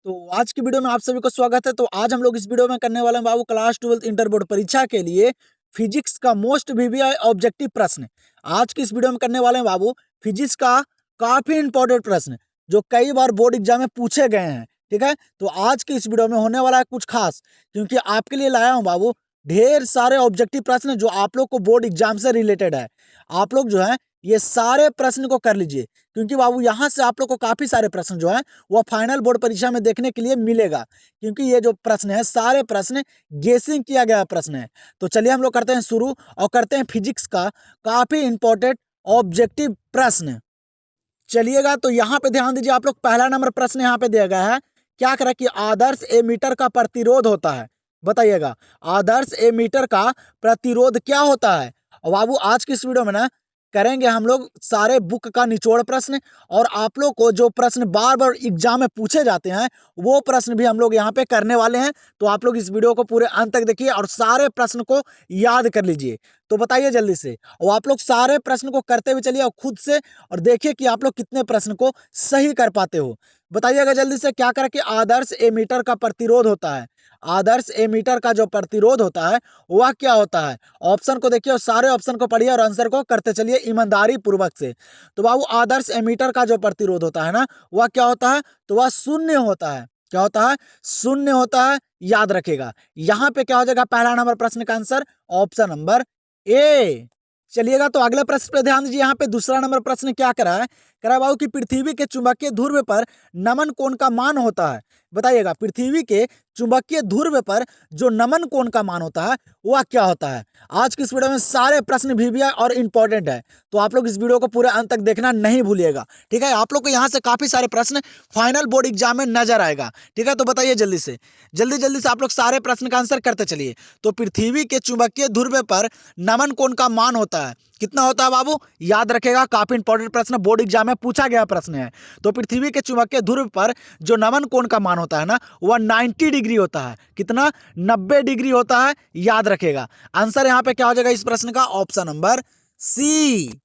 तो आज की वीडियो में आप सभी को स्वागत है। तो आज हम लोग इस वीडियो में करने वाले हैं बाबू क्लास 12 इंटर बोर्ड परीक्षा के लिए फिजिक्स का मोस्ट वीवीआई ऑब्जेक्टिव प्रश्न। आज की इस वीडियो में करने वाले हैं बाबू फिजिक्स का काफी इंपॉर्टेंट प्रश्न जो कई बार बोर्ड एग्जाम में पूछे गए हैं। ठीक है, तो आज की इस वीडियो में होने वाला है कुछ खास, क्योंकि आपके लिए लाया हूँ बाबू ढेर सारे ऑब्जेक्टिव प्रश्न जो आप लोग को बोर्ड एग्जाम से रिलेटेड है। आप लोग जो है ये सारे प्रश्न को कर लीजिए, क्योंकि बाबू यहाँ से आप लोग को काफी सारे प्रश्न जो है वो फाइनल बोर्ड परीक्षा में देखने के लिए मिलेगा, क्योंकि ये जो प्रश्न है सारे प्रश्न गेसिंग किया गया प्रश्न है। तो चलिए हम लोग करते हैं शुरू और करते हैं फिजिक्स का काफी इंपॉर्टेंट ऑब्जेक्टिव प्रश्न। चलिएगा, तो यहाँ पे ध्यान दीजिए आप लोग, पहला नंबर प्रश्न यहाँ पे दिया गया है। क्या करें कि आदर्श एमीटर का प्रतिरोध होता है, बताइएगा आदर्श एमीटर का प्रतिरोध क्या होता है। और बाबू आज की इस वीडियो में ना करेंगे हम लोग सारे बुक का निचोड़ प्रश्न, और आप लोग को जो प्रश्न बार बार एग्जाम में पूछे जाते हैं वो प्रश्न भी हम लोग यहाँ पे करने वाले हैं। तो आप लोग इस वीडियो को पूरे अंत तक देखिए और सारे प्रश्न को याद कर लीजिए। तो बताइए जल्दी से, और आप लोग सारे प्रश्न को करते हुए चलिए और खुद से, और देखिए कि आप लोग कितने प्रश्न को सही कर पाते हो। बताइएगा जल्दी से, क्या करें कि आदर्श एमीटर का प्रतिरोध होता है। आदर्श एमीटर का जो प्रतिरोध होता है वह क्या होता है। ऑप्शन को देखिए और सारे ऑप्शन को पढ़िए और आंसर को करते चलिए ईमानदारी पूर्वक से। तो बाबू आदर्श एमीटर का जो प्रतिरोध होता है ना वह क्या होता है, तो वह शून्य होता है। क्या होता है, शून्य होता है, याद रखेगा। यहाँ पे क्या हो जाएगा पहला नंबर प्रश्न का आंसर ऑप्शन नंबर ए। चलिएगा, तो अगले प्रश्न पे ध्यान दीजिए। यहाँ पे दूसरा नंबर प्रश्न क्या करा है बाबू कि पृथ्वी के चुंबकीय ध्रुव पर नमन कोण का मान होता है। बताइएगा पृथ्वी के चुंबकीय ध्रुव पर जो नमन कोण का मान होता है वह क्या होता है। आज की इस वीडियो में सारे प्रश्न वीवीआई और इंपॉर्टेंट है, तो आप लोग इस वीडियो को पूरे अंत तक देखना नहीं भूलिएगा। ठीक है, आप लोग को यहाँ से काफी सारे प्रश्न फाइनल बोर्ड एग्जाम में नजर आएगा। ठीक है, तो बताइए जल्दी से, जल्दी जल्दी से आप लोग सारे प्रश्न का आंसर करते चलिए। तो पृथ्वी के चुंबकीय ध्रुव पर नमन कोण का मान होता है, कितना होता है बाबू, याद रखेगा, काफी इंपॉर्टेंट प्रश्न बोर्ड एग्जाम में पूछा गया प्रश्न है। तो पृथ्वी के चुंबकीय ध्रुव पर जो नमन कोण का मान होता है ना वह 90 डिग्री होता है। कितना, 90 डिग्री होता है, याद रखेगा। आंसर यहाँ पे क्या हो जाएगा इस प्रश्न का, ऑप्शन नंबर सी।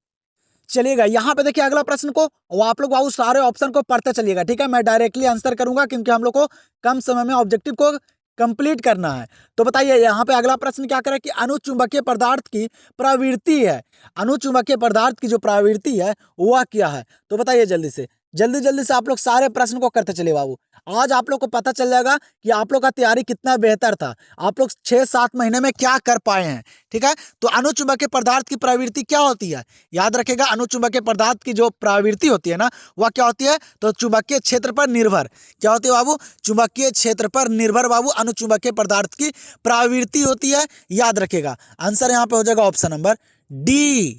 चलिएगा, यहाँ पे देखिए अगला प्रश्न को, वो आप लोग बाबू सारे ऑप्शन को पढ़ते चलिएगा। ठीक है, मैं डायरेक्टली आंसर करूंगा क्योंकि हम लोग को कम समय में ऑब्जेक्टिव को कंप्लीट करना है। तो बताइए यहाँ पे अगला प्रश्न क्या करे कि अनुचुंबकीय पदार्थ की प्रवृत्ति है। अनुचुंबकीय पदार्थ की जो प्रवृत्ति है वह क्या है। तो बताइए जल्दी से, जल्दी जल्दी से आप लोग सारे प्रश्न को करते चलिए बाबू। आज आप लोग को पता चल जाएगा कि आप लोग का तैयारी कितना बेहतर था, आप लोग 6-7 महीने में क्या कर पाए हैं। ठीक है, तो अनुचुंबकीय पदार्थ की प्रवृत्ति क्या होती है, याद रखेगा। अनुचुंबकीय पदार्थ की जो प्रवृत्ति होती है ना वह क्या होती है, तो चुंबकीय क्षेत्र पर निर्भर। क्या होती है बाबू, चुंबकीय क्षेत्र पर निर्भर बाबू अनुचुंबकीय पदार्थ की प्रवृत्ति होती है, याद रखेगा। आंसर यहाँ पे हो जाएगा ऑप्शन नंबर डी।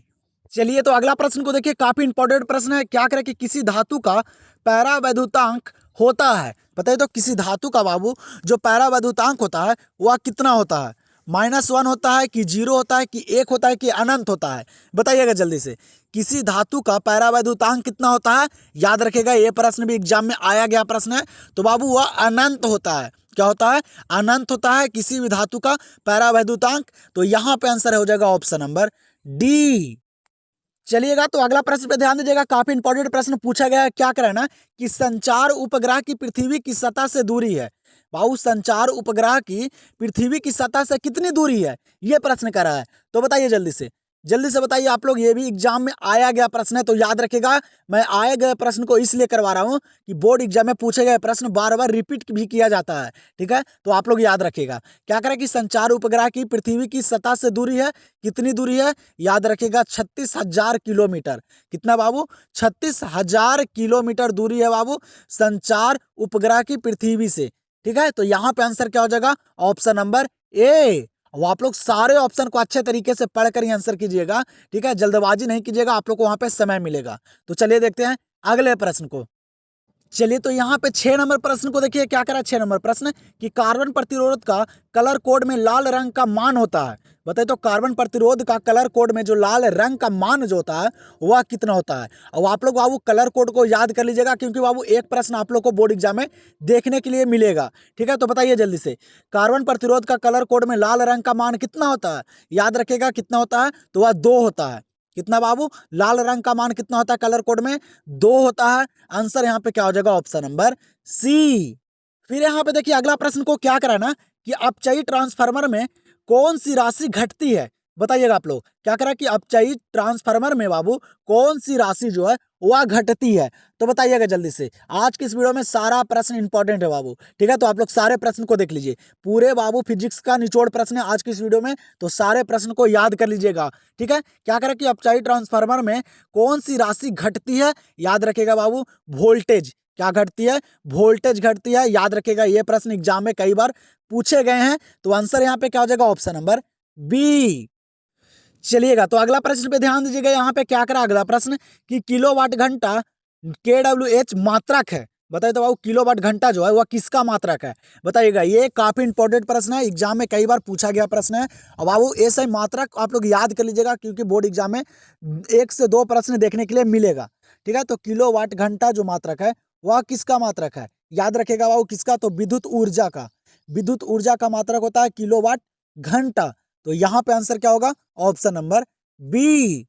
चलिए, तो अगला प्रश्न को देखिए, काफी इंपॉर्टेंट प्रश्न है। क्या करें कि किसी धातु का पैरावैद्युतांक होता है। बताइए तो किसी धातु का बाबू जो पैरावैद्युतांक होता है वह कितना होता है। -1 होता है कि 0 होता है कि 1 होता है कि अनंत होता है। बताइएगा जल्दी से, किसी धातु का पैरावैद्युतांक कितना होता है। याद रखेगा, ये प्रश्न भी एग्जाम में आया गया प्रश्न है। तो बाबू वह अनंत होता है। क्या होता है, अनंत होता है किसी भी धातु का पैरावैद्युतांक। तो यहाँ पे आंसर हो जाएगा ऑप्शन नंबर डी। चलिएगा, तो अगला प्रश्न पे ध्यान दीजिएगा, काफी इंपॉर्टेंट प्रश्न पूछा गया है। क्या करना कि संचार उपग्रह की पृथ्वी की सतह से दूरी है। बाबू संचार उपग्रह की पृथ्वी की सतह से कितनी दूरी है, ये प्रश्न करा है। तो बताइए जल्दी से बताइए आप लोग, ये भी एग्जाम में आया गया प्रश्न है। तो याद रखेगा, मैं आए गए प्रश्न को इसलिए करवा रहा हूँ कि बोर्ड एग्जाम में पूछे गए प्रश्न बार बार रिपीट भी किया जाता है। ठीक है, तो आप लोग याद रखेगा। क्या करें कि संचार उपग्रह की पृथ्वी की सतह से दूरी है, कितनी दूरी है, याद रखेगा 36,000 किलोमीटर। कितना बाबू, 36,000 किलोमीटर दूरी है बाबू संचार उपग्रह की पृथ्वी से। ठीक है, तो यहाँ पे आंसर क्या हो जाएगा, ऑप्शन नंबर ए। वो आप लोग सारे ऑप्शन को अच्छे तरीके से पढ़कर ही आंसर कीजिएगा। ठीक है, जल्दबाजी नहीं कीजिएगा, आप लोग को वहां पे समय मिलेगा। तो चलिए देखते हैं अगले प्रश्न को। चलिए, तो यहाँ पे 6 नंबर प्रश्न को देखिए, क्या करा 6 नंबर प्रश्न कि कार्बन प्रतिरोध का कलर कोड में लाल रंग का मान होता है। बताइए तो कार्बन प्रतिरोध का कलर कोड में जो लाल रंग का मान जो होता है वह कितना होता है। और आप लोग बाबू कलर कोड को याद कर लीजिएगा, क्योंकि बाबू एक प्रश्न आप लोग को बोर्ड एग्जाम में देखने के लिए मिलेगा। ठीक है, तो बताइए जल्दी से, कार्बन प्रतिरोध का कलर कोड में लाल रंग का मान कितना होता है। याद रखेगा कितना होता है, तो वह 2 होता है। कितना बाबू, लाल रंग का मान कितना होता है कलर कोड में, 2 होता है। आंसर यहाँ पे क्या हो जाएगा, ऑप्शन नंबर सी। फिर यहाँ पे देखिए अगला प्रश्न को क्या करा ना कि अपचयी ट्रांसफार्मर में कौन सी राशि घटती है। बताइएगा आप लोग क्या करा कि अपचयी ट्रांसफार्मर में बाबू कौन सी राशि जो है वह घटती है। तो बताइएगा जल्दी से। आज की इस वीडियो में सारा प्रश्न इंपॉर्टेंट है बाबू, ठीक है। तो आप लोग सारे प्रश्न को देख लीजिए, पूरे बाबू फिजिक्स का निचोड़ प्रश्न है आज की इस वीडियो में, तो सारे प्रश्न को याद कर लीजिएगा, ठीक है। क्या करें कि अपचयी ट्रांसफार्मर में कौन सी राशि घटती है, याद रखेगा बाबू वोल्टेज। क्या घटती है? वोल्टेज घटती है, याद रखेगा। ये प्रश्न एग्जाम में कई बार पूछे गए हैं, तो आंसर यहाँ पे क्या हो जाएगा? Option number B. चलिएगा तो अगला प्रश्न पे ध्यान दीजिएगा। यहाँ पे क्या करा अगला प्रश्न कि किलोवाट घंटा KWH मात्रक है। बताइए तो बाबू किलोवाट घंटा जो है वह किसका मात्रक है? बताइएगा। ये काफी इंपॉर्टेंट प्रश्न है, एग्जाम में कई बार पूछा गया प्रश्न है। अब बाबू ऐसा ही मात्रक आप लोग याद कर लीजिएगा, क्योंकि बोर्ड एग्जाम में 1 से 2 प्रश्न देखने के लिए मिलेगा, ठीक है। तो किलोवाट घंटा जो मात्रक है वह किसका मात्रक है? याद रखेगा बाबू किसका? तो विद्युत ऊर्जा का। विद्युत ऊर्जा का मात्रक होता है किलोवाट घंटा। तो यहाँ पे आंसर क्या होगा? Option number B.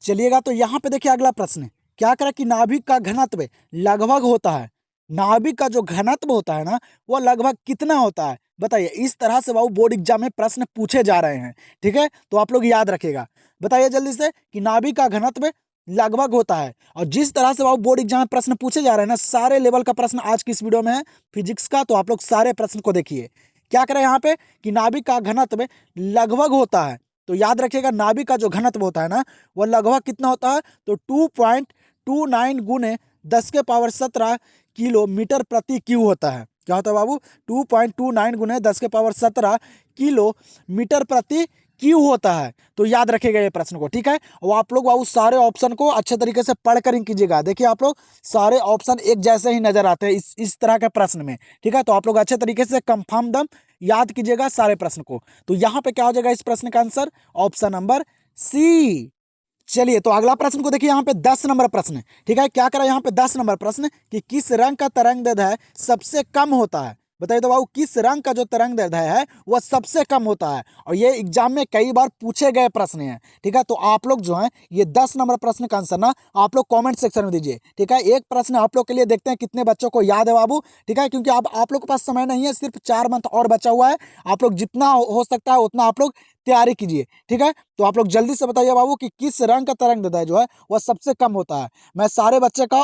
चलिएगा तो यहाँ पे देखिए अगला प्रश्न क्या करा कि नाभिक का घनत्व लगभग होता है। नाभिक का जो घनत्व होता है ना वो लगभग कितना होता है? बताइए। इस तरह से बाबू बोर्ड एग्जाम में प्रश्न पूछे जा रहे हैं, ठीक है। तो आप लोग याद रखेगा। बताइए जल्दी से कि नाभिक का घनत्व लगभग होता है। और जिस तरह से बाबू बोर्ड एग्जाम में प्रश्न पूछे जा रहे हैं ना, सारे लेवल का प्रश्न आज की इस वीडियो में है फिजिक्स का, तो आप लोग सारे प्रश्न को देखिए। क्या करें यहाँ पे कि नाभिक का घनत्व लगभग होता है। तो याद रखिएगा नाभिक का जो घनत्व होता है ना वो लगभग कितना होता है? तो 2.29 गुने 10 के पावर 17 किलोमीटर प्रति क्यू होता है। क्या होता है बाबू? 2.29 गुने 10 के पावर 17 किलोमीटर प्रति क्यू होता है। तो याद रखेगा ये प्रश्न को, ठीक है। और आप लोग बाबू सारे ऑप्शन को अच्छे तरीके से पढ़ कर कीजिएगा। देखिए आप लोग सारे ऑप्शन एक जैसे ही नजर आते हैं इस तरह के प्रश्न में, ठीक है। तो आप लोग अच्छे तरीके से कंफर्म दम याद कीजिएगा सारे प्रश्न को। तो यहाँ पे क्या हो जाएगा इस प्रश्न का आंसर? Option number C. चलिए तो अगला प्रश्न को देखिए। यहाँ पे 10 नंबर प्रश्न, ठीक है। क्या करा यहाँ पे 10 नंबर प्रश्न कि किस रंग का तरंग दैर्ध्य सबसे कम होता है? बताइए तो बाबू किस रंग का जो तरंग दैर्ध्य है वह सबसे कम होता है। और ये एग्जाम में कई बार पूछे गए प्रश्न हैं, ठीक है। तो आप लोग जो है ये 10 नंबर प्रश्न का आंसर ना आप लोग कमेंट सेक्शन में दीजिए, ठीक है। एक प्रश्न आप लोग के लिए देखते हैं कितने बच्चों को याद है बाबू, ठीक है। क्योंकि अब आप लोग के पास समय नहीं है, सिर्फ 4 मंथ और बचा हुआ है। आप लोग जितना हो सकता है उतना आप लोग तैयारी कीजिए, ठीक है। तो आप लोग जल्दी से बताइए बाबू कि किस रंग का तरंग दैर्ध्य जो है वह सबसे कम होता है। मैं सारे बच्चे का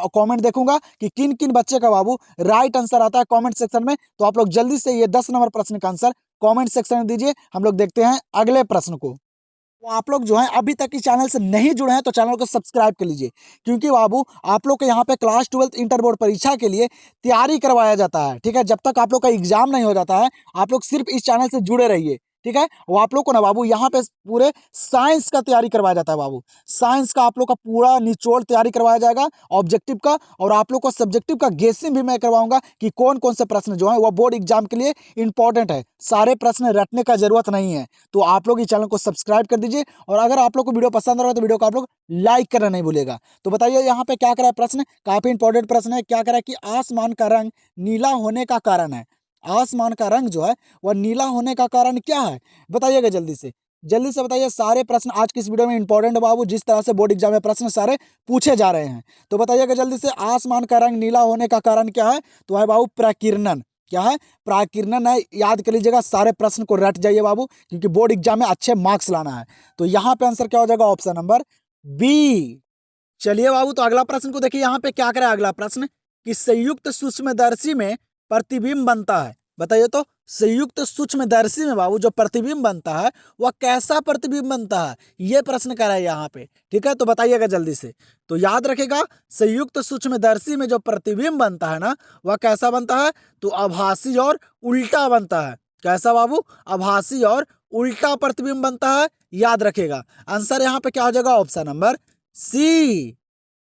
कमेंट देखूंगा कि किन किन बच्चे का बाबू राइट आंसर आता है कमेंट सेक्शन में। तो आप लोग जल्दी से ये 10 नंबर प्रश्न का आंसर कमेंट सेक्शन में दीजिए। हम लोग देखते हैं अगले प्रश्न को। तो आप लोग जो है अभी तक इस चैनल से नहीं जुड़े हैं तो चैनल को सब्सक्राइब कर लीजिए, क्योंकि बाबू आप लोग के यहाँ पे क्लास 12 इंटर बोर्ड परीक्षा के लिए तैयारी करवाया जाता है, ठीक है। जब तक आप लोग का एग्जाम नहीं हो जाता है आप लोग सिर्फ इस चैनल से जुड़े रहिए, ठीक है। वो आप लोग को ना बाबू यहाँ पे पूरे साइंस का तैयारी करवाया जाता है बाबू। साइंस का आप लोग का पूरा निचोड़ तैयारी करवाया जाएगा, ऑब्जेक्टिव का, और आप लोग को सब्जेक्टिव का गेसिंग भी मैं करवाऊंगा कि कौन कौन से प्रश्न जो है वो बोर्ड एग्जाम के लिए इंपॉर्टेंट है। सारे प्रश्न रटने का जरूरत नहीं है। तो आप लोग इस चैनल को सब्सक्राइब कर दीजिए, और अगर आप लोग को वीडियो पसंद आ रहा है तो वीडियो को आप लोग लाइक करना नहीं भूलेगा। तो बताइए यहाँ पे क्या करा है प्रश्न, काफी इंपॉर्टेंट प्रश्न है। क्या करा कि आसमान का रंग नीला होने का कारण है। आसमान का रंग जो है वह नीला होने का कारण क्या है? बताइएगा जल्दी से। जल्दी से बताइए। सारे प्रश्न आज की इस वीडियो में इंपॉर्टेंट बाबू, जिस तरह से बोर्ड एग्जाम में प्रश्न सारे पूछे जा रहे हैं। तो बताइएगा जल्दी से। आसमान का रंग नीला होने का कारण क्या है? तो है बाबू प्रकीर्णन। क्या है? प्राकीर्णन है। याद कर लीजिएगा, सारे प्रश्न को रट जाइए बाबू, क्योंकि बोर्ड एग्जाम में अच्छे मार्क्स लाना है। तो यहाँ पे आंसर क्या हो जाएगा? Option number B. चलिए बाबू तो अगला प्रश्न को देखिए। यहाँ पे क्या करें अगला प्रश्न कि संयुक्त सूक्ष्मदर्शी में प्रतिबिंब बनता है। बताइए तो संयुक्त सूक्ष्मदर्शी में बाबू जो प्रतिबिंब बनता है वह कैसा प्रतिबिंब बनता है? ये प्रश्न कर रहा है यहाँ पे, ठीक है। तो बताइएगा जल्दी से। तो याद रखेगा संयुक्त सूक्ष्मदर्शी में जो प्रतिबिंब बनता है ना वह कैसा बनता है? तो आभासी और उल्टा बनता है। कैसा बाबू? आभासी और उल्टा प्रतिबिंब बनता है। याद रखेगा। आंसर यहाँ पे क्या हो जाएगा? Option number C.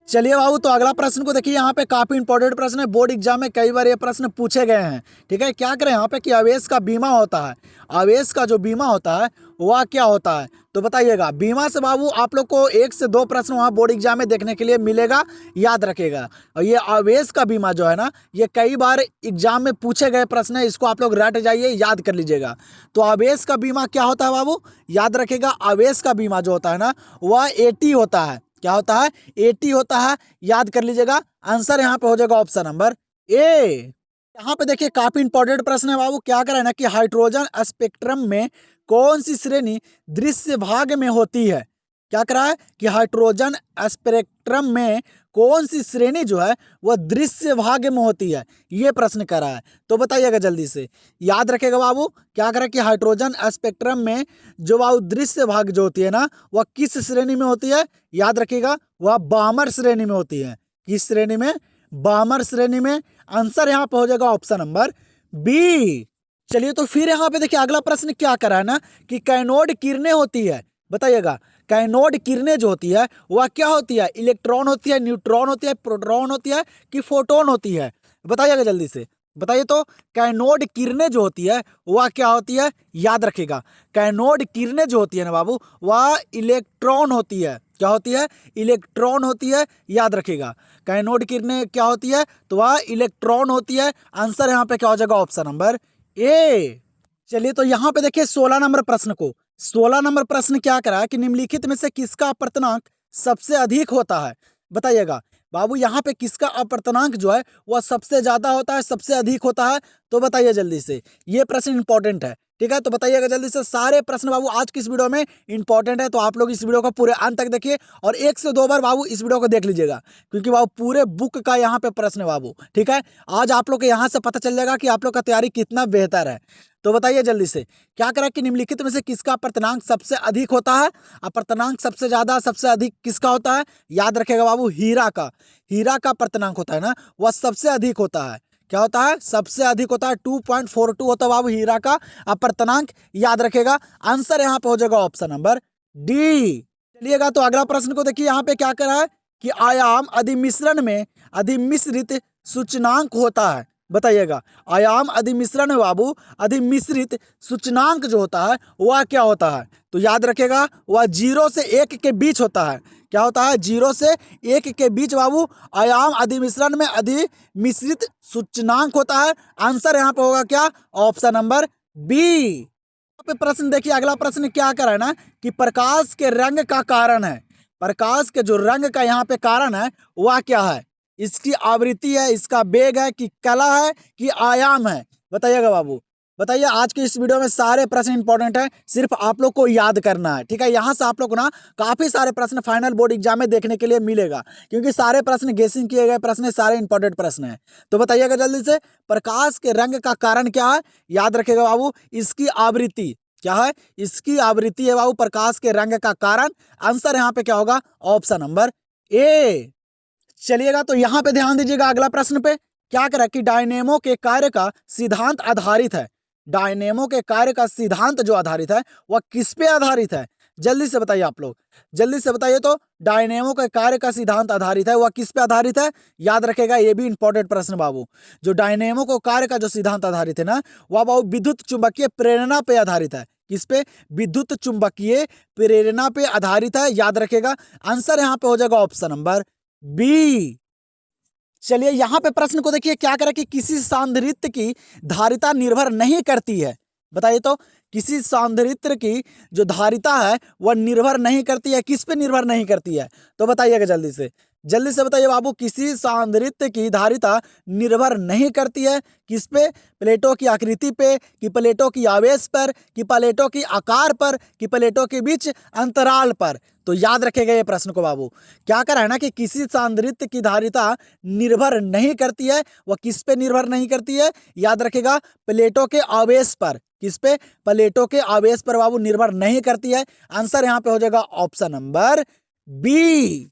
चलिए बाबू तो अगला प्रश्न को देखिए। यहाँ पे काफी इंपॉर्टेंट प्रश्न है, बोर्ड एग्जाम में कई बार ये प्रश्न पूछे गए हैं, ठीक है। क्या करें यहाँ पे कि आवेश का बीमा होता है। आवेश का जो बीमा होता है वह क्या होता है? तो बताइएगा। बीमा से बाबू आप लोग को 1 से 2 प्रश्न वहाँ बोर्ड एग्जाम में देखने के लिए मिलेगा, याद रखेगा। और ये आवेश का बीमा जो है ना ये कई बार एग्जाम में पूछे गए प्रश्न है, इसको आप लोग रट जाइए, याद कर लीजिएगा। तो आवेश का बीमा क्या होता है बाबू? याद रखेगा। आवेश का बीमा जो होता है ना वह 80 होता है। क्या होता है? 80 होता है। याद कर लीजिएगा। आंसर यहाँ पे हो जाएगा ऑप्शन नंबर ए। यहाँ पे देखिए काफी इंपॉर्टेंट प्रश्न है बाबू। क्या करा है ना कि हाइड्रोजन स्पेक्ट्रम में कौन सी श्रेणी दृश्य भाग में होती है। क्या करा है कि हाइड्रोजन स्पेक्ट्रम में कौन सी श्रेणी जो है वह दृश्य भाग में होती है, ये प्रश्न करा है। तो बताइएगा जल्दी से, याद रखेगा बाबू। क्या करा कि हाइड्रोजन स्पेक्ट्रम में जो बाबू दृश्य भाग जो होती है ना वह किस श्रेणी में होती है, याद रखिएगा वह बामर श्रेणी में होती है। किस श्रेणी में? बामर श्रेणी में। आंसर यहाँ पे हो जाएगा ऑप्शन नंबर बी। चलिए तो फिर यहाँ पे देखिए अगला प्रश्न क्या करा है ना कि कैनोड किरणें होती है। बताइएगा कैनोड किरणें जो होती है वह क्या होती है, इलेक्ट्रॉन होती है, न्यूट्रॉन होती है, प्रोटॉन होती है कि फोटोन होती है। बताइएगा जल्दी से, बताइए तो कैनोड किरणें जो होती है वह क्या होती है, याद रखिएगा कैनोड किरणें जो होती है ना बाबू वह इलेक्ट्रॉन होती है। क्या होती है? इलेक्ट्रॉन होती है, याद रखिएगा कैनोड किरणें क्या होती है तो वह इलेक्ट्रॉन होती है। आंसर यहाँ पे क्या हो जाएगा ऑप्शन नंबर ए। चलिए तो यहाँ पे देखिए 16 नंबर प्रश्न को, 16 नंबर प्रश्न क्या करा है कि निम्नलिखित में से किसका अपर्तनांक सबसे अधिक होता है। बताइएगा बाबू यहाँ पे किसका अपर्तनांक जो है वह सबसे ज्यादा होता है, सबसे अधिक होता है। तो बताइए जल्दी से, ये प्रश्न इंपॉर्टेंट है, ठीक है। तो बताइएगा जल्दी से, सारे प्रश्न बाबू आज की इस वीडियो में इंपॉर्टेंट है। तो आप लोग इस वीडियो को पूरे अंत तक देखिए और 1 से 2 बार बाबू इस वीडियो को देख लीजिएगा, क्योंकि बाबू पूरे बुक का यहाँ पे प्रश्न है बाबू, ठीक है। आज आप लोग को यहाँ से पता चल जाएगा कि आप लोग का तैयारी कितना बेहतर है। तो बताइए जल्दी से, क्या करा कि निम्नलिखित में से किसका अपर्तनांक सबसे अधिक होता है। अपर्तनांक सबसे ज्यादा सबसे अधिक किसका होता है, याद रखेगा बाबू हीरा का। हीरा का अपर्तनांक होता है ना वह सबसे अधिक होता है। क्या होता है? सबसे अधिक होता है। 2.42 होता है बाबू हीरा का अपर्तनांक, याद रखेगा। आंसर यहाँ पे हो जाएगा ऑप्शन नंबर डी। चलिएगा तो अगला प्रश्न को देखिए, यहाँ पे क्या करा है कि आयाम अधिमिश्रण में अधिमिश्रित सूचनांक होता है। बताइएगा आयाम अधिमिश्रण में बाबू अधिमिश्रित सूचनांक जो होता है वह क्या होता है। तो याद रखेगा वह 0 से 1 के बीच होता है। क्या होता है? 0 से 1 के बीच बाबू आयाम अधिमिश्रण में अधिमिश्रित सूचनांक होता है। आंसर यहाँ पे होगा क्या, ऑप्शन नंबर बी। पे प्रश्न देखिए, अगला प्रश्न क्या कर रहा है ना कि प्रकाश के रंग का कारण है। प्रकाश के जो रंग का यहाँ पे कारण है वह क्या है? इसकी आवृत्ति है, इसका वेग है कि कला है कि आयाम है। बताइएगा बाबू, बताइए। आज के इस वीडियो में सारे प्रश्न इंपॉर्टेंट है, सिर्फ आप लोग को याद करना है, ठीक है। यहाँ से आप लोग को ना काफी सारे प्रश्न फाइनल बोर्ड एग्जाम में देखने के लिए मिलेगा, क्योंकि सारे प्रश्न गेसिंग किए गए प्रश्न, सारे इंपॉर्टेंट प्रश्न है। तो बताइएगा जल्दी से, प्रकाश के रंग का कारण क्या है, याद रखेगा बाबू इसकी आवृत्ति। क्या है? इसकी आवृत्ति है बाबू प्रकाश के रंग का कारण। आंसर यहाँ पे क्या होगा, ऑप्शन नंबर ए। चलिएगा तो यहाँ पे ध्यान दीजिएगा अगला प्रश्न पे। क्या करा कि डायनेमो के कार्य का सिद्धांत आधारित है। डायनेमो के कार्य का सिद्धांत जो आधारित है वह किस पे आधारित है, जल्दी से बताइए आप लोग, जल्दी से बताइए तो। डायनेमो के कार्य का सिद्धांत आधारित है वह किस पे आधारित है, याद रखेगा ये भी इंपॉर्टेंट प्रश्न बाबू। जो डायनेमो को कार्य का जो सिद्धांत आधारित है ना वह बाबू विद्युत चुंबकीय प्रेरणा पे आधारित है। किस पे? विद्युत चुंबकीय प्रेरणा पे आधारित है, याद रखेगा। आंसर यहाँ पे हो जाएगा ऑप्शन नंबर बी। चलिए यहाँ पे प्रश्न को देखिए, क्या करें कि किसी सांद्रित्र की धारिता निर्भर नहीं करती है। बताइए तो, किसी सांद्रित्र की जो धारिता है वह निर्भर नहीं करती है, किस पे निर्भर नहीं करती है। तो बताइएगा जल्दी से, जल्दी से बताइए बाबू। किसी सांद्रित्र की धारिता निर्भर नहीं करती है, किस पे? प्लेटों की आकृति पे, कि प्लेटों की आवेश पर, कि प्लेटों की आकार पर, कि प्लेटों के बीच अंतराल पर। तो याद रखेगा ये प्रश्न को बाबू। क्या करा है ना कि किसी सांद्रित्र की धारिता निर्भर नहीं करती है, वह किस पे निर्भर नहीं करती है, याद रखेगा प्लेटों के आवेश पर। किस पे? प्लेटों के आवेश पर बाबू निर्भर नहीं करती है। आंसर यहाँ पे हो जाएगा ऑप्शन नंबर बी।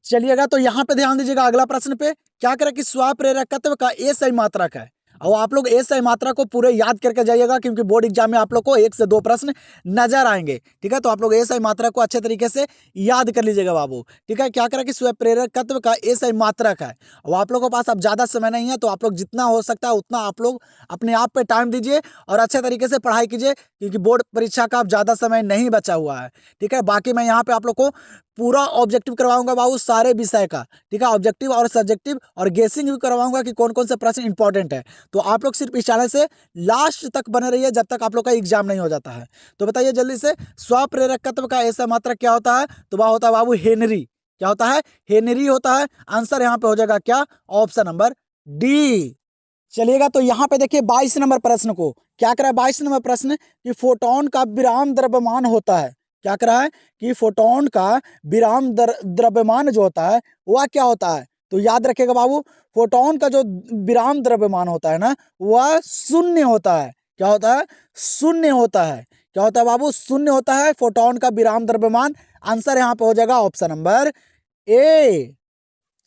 चलिएगा तो यहाँ पे ध्यान दीजिएगा अगला प्रश्न पे। क्या करें कि स्वप्रेरकत्व का एसआई मात्रक है। और आप लोग एसआई मात्रा को पूरे याद करके जाइएगा, क्योंकि बोर्ड एग्जाम में आप लोग को 1 से 2 प्रश्न नजर आएंगे, ठीक है। तो आप लोग एसआई मात्रा को अच्छे तरीके से याद कर लीजिएगा बाबू, ठीक है। क्या करें कि स्वप्रेरकत्व का एसआई मात्रक है। और आप लोगों के पास अब ज्यादा समय नहीं है, तो आप लोग जितना हो सकता है उतना आप लोग अपने आप पे टाइम दीजिए और अच्छे तरीके से पढ़ाई कीजिए, क्योंकि बोर्ड परीक्षा का अब ज्यादा समय नहीं बचा हुआ है, ठीक है। बाकी मैं यहाँ पे आप लोग को पूरा ऑब्जेक्टिव करवाऊंगा बाबू सारे विषय का, ठीक है। ऑब्जेक्टिव और सब्जेक्टिव और गेसिंग भी करवाऊंगा कि कौन कौन से प्रश्न इंपॉर्टेंट है। तो आप लोग सिर्फ इस चैनल से लास्ट तक बने रहिए जब तक आप लोग का एग्जाम नहीं हो जाता है। तो बताइए जल्दी से, स्वप्रेरकत्व का ऐसा मात्रा क्या होता है। तो वह होता है बाबू हेनरी। क्या होता है? हेनरी होता है। आंसर यहाँ पे हो जाएगा क्या, ऑप्शन नंबर डी। चलिएगा तो यहाँ पे देखिए 22 नंबर प्रश्न को क्या करा है। 22 नंबर प्रश्न कि फोटोन का विराम द्रव्यमान होता है। क्या करा है कि फोटोन का विराम द्रव्यमान जो होता है वह क्या होता है। तो याद रखिएगा बाबू, फोटोन का जो विराम द्रव्यमान होता है ना वह शून्य होता है। क्या होता है? शून्य होता है। क्या होता है बाबू? शून्य होता है फोटोन का विराम द्रव्यमान। आंसर यहाँ पे हो जाएगा ऑप्शन नंबर ए।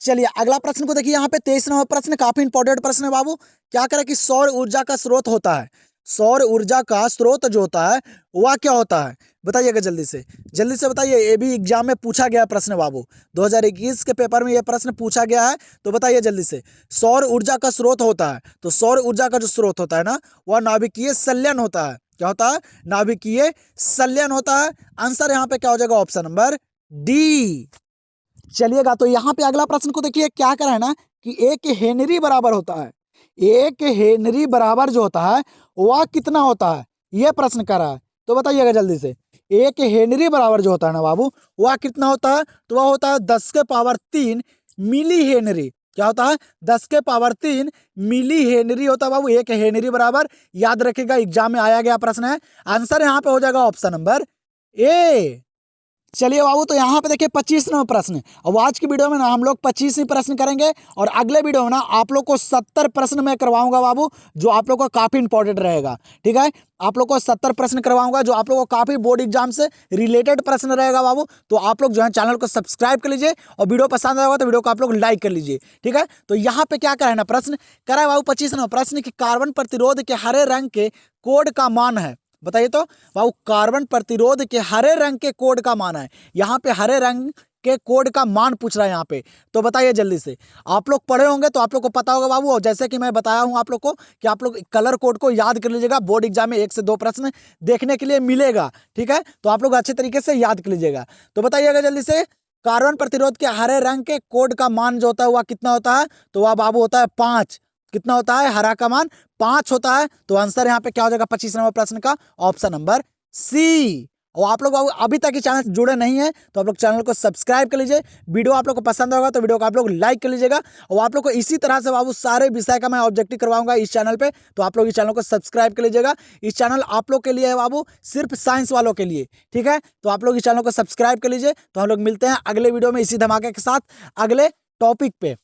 चलिए अगला प्रश्न को देखिए, यहाँ पे 23 नंबर प्रश्न काफी इंपॉर्टेंट प्रश्न है बाबू। क्या करे कि सौर ऊर्जा का स्रोत होता है। सौर ऊर्जा का स्रोत जो होता है वह क्या होता है, बताइएगा जल्दी से बताइए। ये भी एग्जाम में पूछा गया प्रश्न बाबू, 2021 के पेपर में यह प्रश्न पूछा गया है। तो बताइए जल्दी से। सौर ऊर्जा का स्रोत होता है, तो सौर ऊर्जा का जो स्रोत होता है ना वह नाभिकीय संलयन होता है। क्या होता है? नाभिकीय संलयन होता है। आंसर यहाँ पे क्या हो जाएगा? Option number D. चलिएगा तो यहाँ पे अगला प्रश्न को देखिए, क्या करा है ना कि 1 हेनरी बराबर होता है। 1 हेनरी बराबर जो होता है वह कितना होता है, यह प्रश्न करा है। तो बताइएगा जल्दी से। 1 हेनरी बराबर जो होता है ना बाबू वह कितना होता है, तो वह होता है 10 के पावर 3 मिली हेनरी। क्या होता है? 10 के पावर 3 मिली हेनरी होता है बाबू 1 हेनरी बराबर। याद रखिएगा, एग्जाम में आया गया प्रश्न है। आंसर यहाँ पे हो जाएगा ऑप्शन नंबर ए। चलिए बाबू तो यहाँ पे देखिए 25 नंबर प्रश्न। अब आज की वीडियो में ना हम लोग 25 ही प्रश्न करेंगे और अगले वीडियो में ना आप लोग को 70 प्रश्न मैं करवाऊंगा बाबू, जो आप लोग को काफी इंपॉर्टेंट रहेगा। ठीक है, आप लोग को 70 प्रश्न करवाऊंगा जो आप लोग को काफी बोर्ड एग्जाम से रिलेटेड प्रश्न रहेगा बाबू। तो आप लोग जो है चैनल को सब्सक्राइब कर लीजिए और वीडियो पसंद आएगा तो वीडियो को आप लोग लाइक कर लीजिए। ठीक है, तो यहाँ पे क्या करा है ना प्रश्न करा है बाबू 25 नंबर प्रश्न की कार्बन प्रतिरोध के हरे रंग के कोड का मान है। बताइए तो बाबू, कार्बन प्रतिरोध के हरे रंग के कोड का मान है। यहाँ पे हरे रंग के कोड का मान पूछ रहा है यहाँ पे। तो बताइए जल्दी से। आप लोग पढ़े होंगे तो आप लोग को पता होगा बाबू, और जैसे कि मैं बताया हूँ आप लोग को कि आप लोग कलर कोड को याद कर लीजिएगा। बोर्ड एग्जाम में 1 से 2 प्रश्न देखने के लिए मिलेगा। ठीक है, तो आप लोग अच्छे तरीके से याद कर लीजिएगा। तो बताइएगा जल्दी से, कार्बन प्रतिरोध के हरे रंग के कोड का मान जो होता है वह कितना होता है, तो वह बाबू होता है 5। कितना होता है? हरा का मान 5 होता है। तो आंसर यहाँ पे क्या हो जाएगा 25 नंबर प्रश्न का? Option number C. और आप लोग अभी तक इस चैनल से जुड़े नहीं है तो आप लोग चैनल को सब्सक्राइब कर लीजिए। वीडियो आप लोग को पसंद होगा तो वीडियो को आप लोग लाइक कर लीजिएगा। और आप लोग को इसी तरह से बाबू सारे विषय का मैं ऑब्जेक्टिव करवाऊंगा इस चैनल पे। तो आप लोग इस चैनल को सब्सक्राइब कर लीजिएगा। इस चैनल आप लोग के लिए है बाबू, सिर्फ साइंस वालों के लिए। ठीक है, तो आप लोग इस चैनल को सब्सक्राइब कर लीजिए। तो हम लोग मिलते हैं अगले वीडियो में इसी धमाके के साथ अगले टॉपिक पे।